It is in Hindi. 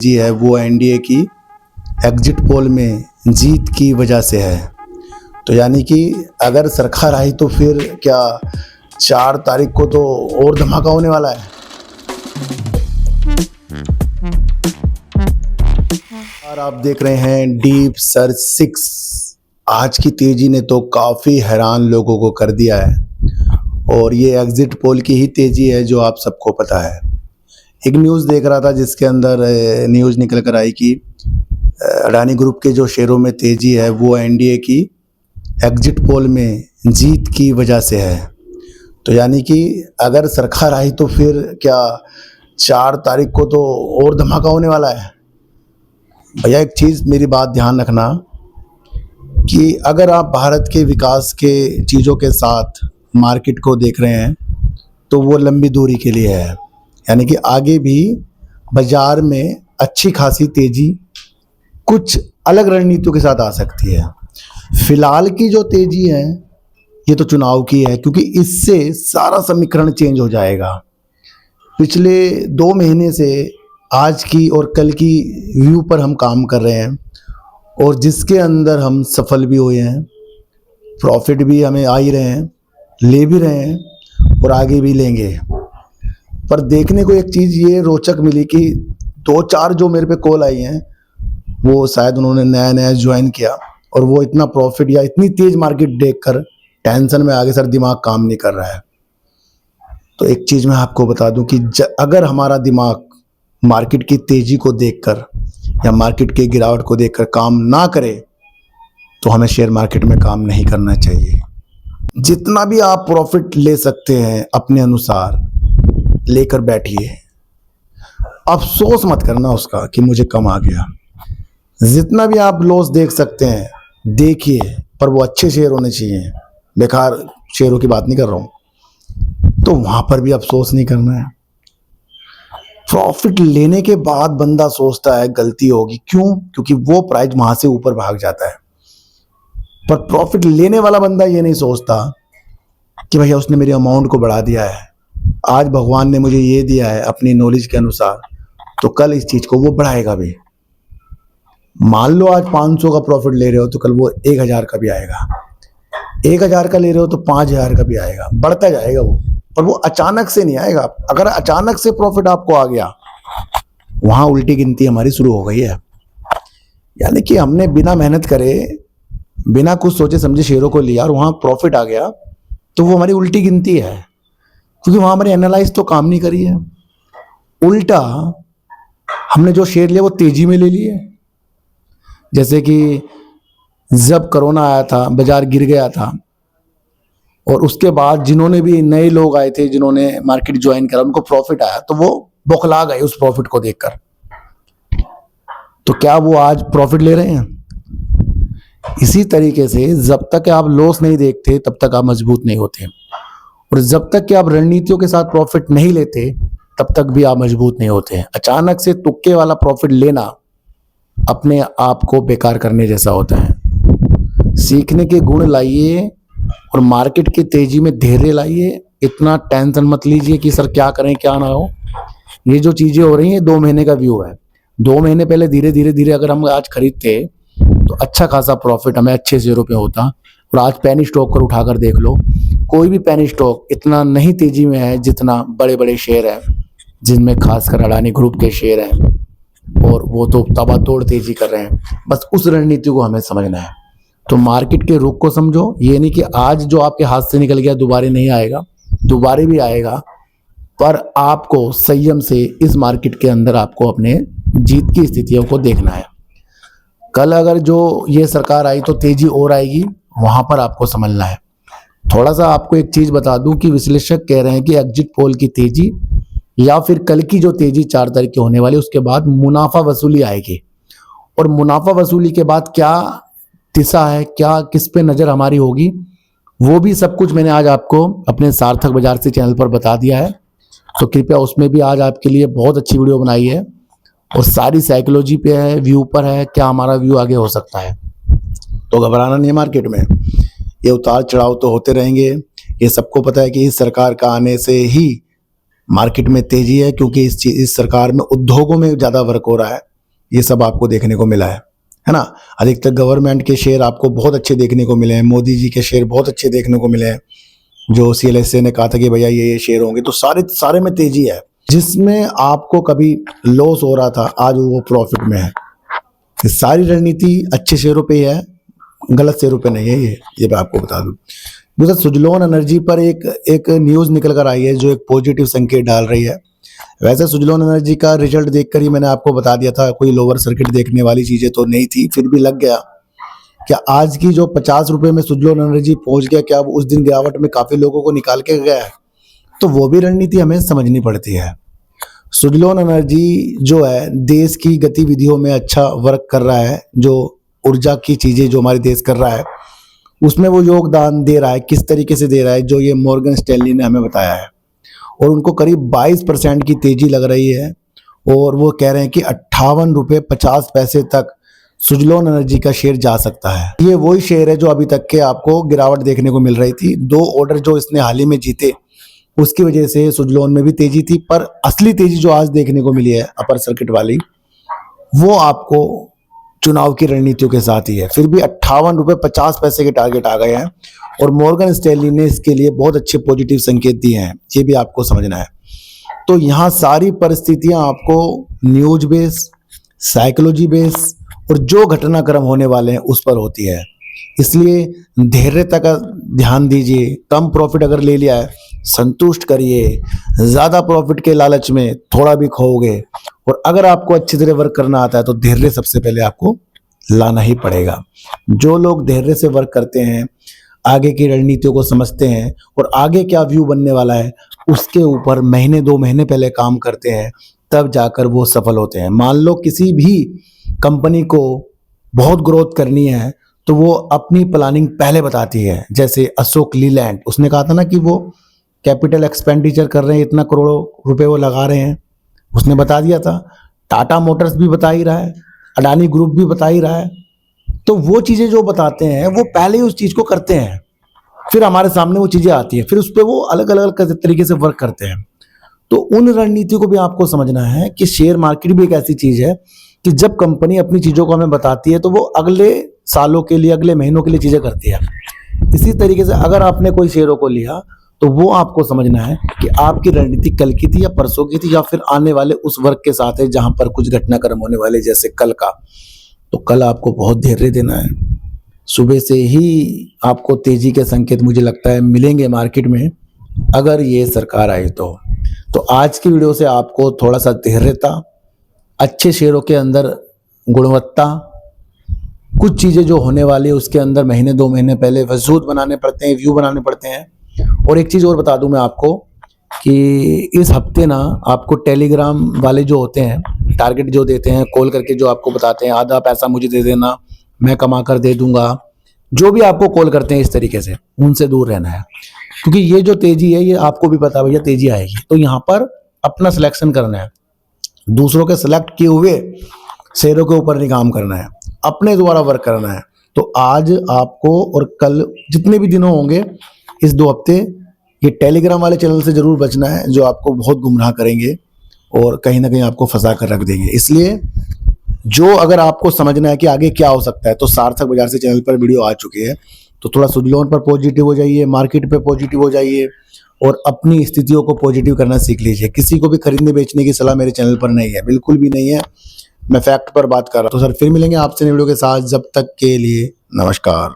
जी है वो एनडीए की एग्जिट पोल में जीत की वजह से है। तो यानी कि अगर सरकार आई तो फिर क्या 4 तारीख को तो और धमाका होने वाला है। और आप देख रहे हैं डीप सर्च 6। आज की तेजी ने तो काफ़ी हैरान लोगों को कर दिया है और ये एग्जिट पोल की ही तेजी है जो आप सबको पता है। एक न्यूज़ देख रहा था जिसके अंदर न्यूज़ निकल कर आई कि अडानी ग्रुप के जो शेयरों में तेजी है वो एनडीए की एग्जिट पोल में जीत की वजह से है। तो यानी कि अगर सरकार आई तो फिर क्या 4 तारीख को तो और धमाका होने वाला है। भैया एक चीज़ मेरी बात ध्यान रखना कि अगर आप भारत के विकास के चीज़ों के साथ मार्केट को देख रहे हैं तो वो लंबी दूरी के लिए है। यानी कि आगे भी बाज़ार में अच्छी खासी तेज़ी कुछ अलग रणनीतियों के साथ आ सकती है। फिलहाल की जो तेज़ी है ये तो चुनाव की है, क्योंकि इससे सारा समीकरण चेंज हो जाएगा। पिछले 2 महीने से आज की और कल की व्यू पर हम काम कर रहे हैं और जिसके अंदर हम सफल भी हुए हैं, प्रॉफिट भी हमें आ ही रहे हैं, ले भी रहे हैं और आगे भी लेंगे। पर देखने को एक चीज़ ये रोचक मिली कि 2-4 जो मेरे पे कॉल आई हैं वो शायद उन्होंने नया नया ज्वाइन किया और वो इतना प्रॉफिट या इतनी तेज़ मार्केट देखकर टेंशन में आगे सर दिमाग काम नहीं कर रहा है। तो एक चीज़ मैं आपको बता दूं कि अगर हमारा दिमाग मार्केट की तेज़ी को देखकर या मार्केट के गिरावट को देखकर काम ना करे तो हमें शेयर मार्केट में काम नहीं करना चाहिए। जितना भी आप प्रॉफिट ले सकते हैं अपने अनुसार लेकर बैठिए, अफसोस मत करना उसका कि मुझे कम आ गया। जितना भी आप लॉस देख सकते हैं देखिए, पर वो अच्छे शेयर होने चाहिए, बेकार शेयरों की बात नहीं कर रहा हूँ। तो वहाँ पर भी अफसोस नहीं करना है। प्रॉफिट लेने के बाद बंदा सोचता है गलती होगी, क्यों? क्योंकि वो प्राइस वहाँ से ऊपर भाग जाता है। पर प्रॉफिट लेने वाला बंदा ये नहीं सोचता कि भैया उसने मेरे अमाउंट को बढ़ा दिया है, आज भगवान ने मुझे ये दिया है अपनी नॉलेज के अनुसार, तो कल इस चीज़ को वो बढ़ाएगा भी। मान लो आज 500 का प्रॉफिट ले रहे हो तो कल वो 1000 का भी आएगा, 1000 का ले रहे हो तो 5000 का भी आएगा, बढ़ता जाएगा वो। पर वो अचानक से नहीं आएगा। अगर अचानक से प्रॉफिट आपको आ गया, वहाँ उल्टी गिनती हमारी शुरू हो गई है। यानी कि हमने बिना मेहनत करे, बिना कुछ सोचे समझे शेयरों को लिया और वहाँ प्रॉफिट आ गया, तो वो हमारी उल्टी गिनती है, क्योंकि वहाँ हमारी एनालाइज तो काम नहीं करी है। उल्टा हमने जो शेयर लिए वो तेजी में ले लिए। जैसे कि जब कोरोना आया था, बाजार गिर गया था और उसके बाद जिन्होंने भी नए लोग आए थे, जिन्होंने मार्केट ज्वाइन करा, उनको प्रॉफिट आया तो वो बौखला गए उस प्रॉफिट को देखकर। तो क्या वो आज प्रॉफिट ले रहे हैं? इसी तरीके से जब तक आप लॉस नहीं देखते तब तक आप मजबूत नहीं होते, और जब तक कि आप रणनीतियों के साथ प्रॉफिट नहीं लेते तब तक भी आप मजबूत नहीं होते। अचानक से तुक्के वाला प्रॉफिट लेना अपने आप को बेकार करने जैसा होता है। सीखने के गुण लाइए और मार्केट की तेजी में धैर्य लाइए। इतना टेंशन मत लीजिए कि सर क्या करें क्या ना हो। ये जो चीज़ें हो रही हैं 2 महीने का व्यू है। 2 महीने पहले धीरे धीरे धीरे अगर हम आज खरीदते तो अच्छा खासा प्रॉफिट हमें अच्छे शेयरों पे होता, और आज पेनी स्टॉक कर उठाकर देख लो, कोई भी पेनी स्टॉक इतना नहीं तेजी में है जितना बड़े बड़े शेयर हैं, जिनमें खासकर अडानी ग्रुप के शेयर हैं, और वो तो तबातोड़ तेजी कर रहे हैं। बस उस रणनीति को हमें समझना है। तो मार्केट के रुख को समझो। ये नहीं कि आज जो आपके हाथ से निकल गया दोबारा नहीं आएगा, दोबारा भी आएगा, पर आपको संयम से इस मार्केट के अंदर आपको अपने जीत की स्थितियों को देखना है। कल अगर जो ये सरकार आई तो तेजी और आएगी, वहां पर आपको समझना है। थोड़ा सा आपको एक चीज बता दूं कि विश्लेषक कह रहे हैं कि एग्जिट पोल की तेजी या फिर कल की जो तेजी 4 तारीख की होने वाली, उसके बाद मुनाफा वसूली आएगी। और मुनाफा वसूली के बाद क्या दिशा है, क्या किस पे नजर हमारी होगी, वो भी सब कुछ मैंने आज आपको अपने सार्थक बाजार से चैनल पर बता दिया है। तो कृपया उसमें भी आज आपके लिए बहुत अच्छी वीडियो बनाई है और सारी साइकोलॉजी पे है, व्यू पर है, क्या हमारा व्यू आगे हो सकता है। तो घबराना नहीं है। मार्केट में ये उतार चढ़ाव तो होते रहेंगे। ये सबको पता है कि इस सरकार का आने से ही मार्केट में तेजी है, क्योंकि इस सरकार में उद्योगों में ज़्यादा वर्क हो रहा है। ये सब आपको देखने को मिला है ना। अधिकतर गवर्नमेंट के शेयर आपको बहुत अच्छे देखने को मिले हैं, मोदी जी के शेयर बहुत अच्छे देखने को मिले हैं। जो CLSA ने कहा था कि भैया ये शेयर होंगे, तो सारे में तेजी है। जिसमें आपको कभी लॉस हो रहा था, आज वो प्रॉफिट में है। ये सारी रणनीति अच्छे शेयरों पे ही है, गलत शेयरों पे नहीं है। ये मैं आपको बता दूं। दूसरा, सुजलॉन एनर्जी पर एक न्यूज़ निकल कर आई है जो एक पॉजिटिव संकेत डाल रही है। वैसे सुजलॉन एनर्जी का रिजल्ट देखकर ही मैंने आपको बता दिया था, कोई लोअर सर्किट देखने वाली चीज़ें तो नहीं थी, फिर भी लग गया। क्या आज की जो 50 रुपये में सुजलॉन एनर्जी पहुंच गया, क्या उस दिन गिरावट में काफ़ी लोगों को निकाल के गया है? तो वो भी रणनीति हमें समझनी पड़ती है। सुजलॉन एनर्जी जो है देश की गतिविधियों में अच्छा वर्क कर रहा है, जो ऊर्जा की चीज़ें जो हमारे देश कर रहा है उसमें वो योगदान दे रहा है। किस तरीके से दे रहा है, जो ये मॉर्गन स्टैनली ने हमें बताया है। और उनको करीब 22% की तेजी लग रही है और वो कह रहे हैं कि 58 रुपये 50 पैसे तक सुजलॉन एनर्जी का शेयर जा सकता है। ये वही शेयर है जो अभी तक के आपको गिरावट देखने को मिल रही थी। 2 ऑर्डर जो इसने हाल ही में जीते उसकी वजह से सुजलॉन में भी तेजी थी, पर असली तेजी जो आज देखने को मिली है अपर सर्किट वाली, वो आपको चुनाव की रणनीतियों के साथ ही है। फिर भी 58 रुपये 50 पैसे के टारगेट आ गए हैं और मॉर्गन स्टैनली ने इसके लिए बहुत अच्छे पॉजिटिव संकेत दिए हैं, ये भी आपको समझना है। तो यहाँ सारी परिस्थितियां आपको न्यूज बेस, साइकोलॉजी बेस और जो घटनाक्रम होने वाले हैं उस पर होती है। इसलिए धैर्यता का ध्यान दीजिए। कम प्रॉफिट अगर ले लिया है, संतुष्ट करिए। ज़्यादा प्रॉफिट के लालच में थोड़ा भी खोओगे। और अगर आपको अच्छी तरह वर्क करना आता है तो धैर्य सबसे पहले आपको लाना ही पड़ेगा। जो लोग धैर्य से वर्क करते हैं, आगे की रणनीतियों को समझते हैं और आगे क्या व्यू बनने वाला है उसके ऊपर महीने 2 महीने पहले काम करते हैं, तब जाकर वो सफल होते हैं। मान लो किसी भी कंपनी को बहुत ग्रोथ करनी है तो वो अपनी प्लानिंग पहले बताती है। जैसे अशोक लीलैंड, उसने कहा था ना कि वो कैपिटल एक्सपेंडिचर कर रहे हैं, इतना करोड़ों रुपए वो लगा रहे हैं, उसने बता दिया था। टाटा मोटर्स भी बता ही रहा है, अडानी ग्रुप भी बता ही रहा है। तो वो चीज़ें जो बताते हैं वो पहले ही उस चीज़ को करते हैं, फिर हमारे सामने वो चीज़ें आती हैं, फिर उस पर वो अलग अलग तरीके से वर्क करते हैं। तो उन रणनीतियों को भी आपको समझना है कि शेयर मार्केट भी एक ऐसी चीज़ है कि जब कंपनी अपनी चीज़ों को हमें बताती है तो वो अगले सालों के लिए, अगले महीनों के लिए चीज़ें करती है। इसी तरीके से अगर आपने कोई शेयरों को लिया तो वो आपको समझना है कि आपकी रणनीति कल की थी या परसों की थी या फिर आने वाले उस वर्ग के साथ है जहां पर कुछ घटनाक्रम होने वाले, जैसे कल का। तो कल आपको बहुत धैर्य देना है। सुबह से ही आपको तेजी के संकेत मुझे लगता है मिलेंगे मार्केट में, अगर ये सरकार आई तो आज की वीडियो से आपको थोड़ा सा धैर्यता, अच्छे शेयरों के अंदर गुणवत्ता, कुछ चीज़ें जो होने वाली है उसके अंदर महीने 2 महीने पहले वजूद बनाने पड़ते हैं, व्यू बनाने पड़ते हैं। और एक चीज़ और बता दूं मैं आपको कि इस हफ्ते ना आपको टेलीग्राम वाले जो होते हैं, टारगेट जो देते हैं, कॉल करके जो आपको बताते हैं आधा पैसा मुझे दे देना, मैं कमा कर दे दूंगा, जो भी आपको कॉल करते हैं इस तरीके से, उनसे दूर रहना है। क्योंकि ये जो तेजी है ये आपको भी पता है भैया तेजी आएगी, तो यहाँ पर अपना सिलेक्शन करना है। दूसरों के सिलेक्ट किए हुए शेयरों के ऊपर नहीं काम करना है, अपने द्वारा वर्क करना है। तो आज आपको और कल जितने भी दिनों होंगे इस 2 हफ्ते, ये टेलीग्राम वाले चैनल से जरूर बचना है जो आपको बहुत गुमराह करेंगे और कहीं ना कहीं आपको फंसा कर रख देंगे। इसलिए जो अगर आपको समझना है कि आगे क्या हो सकता है तो सार्थक बाजार से चैनल पर वीडियो आ चुकी है, तो थोड़ा सुजलॉन पर पॉजिटिव हो जाइए, मार्केट पे पॉजिटिव हो जाइए और अपनी स्थितियों को पॉजिटिव करना सीख लीजिए। किसी को भी खरीदने बेचने की सलाह मेरे चैनल पर नहीं है, बिल्कुल भी नहीं है, मैं फैक्ट पर बात कर रहा हूँ। तो सर फिर मिलेंगे आपसे नई वीडियो के साथ, जब तक के लिए नमस्कार।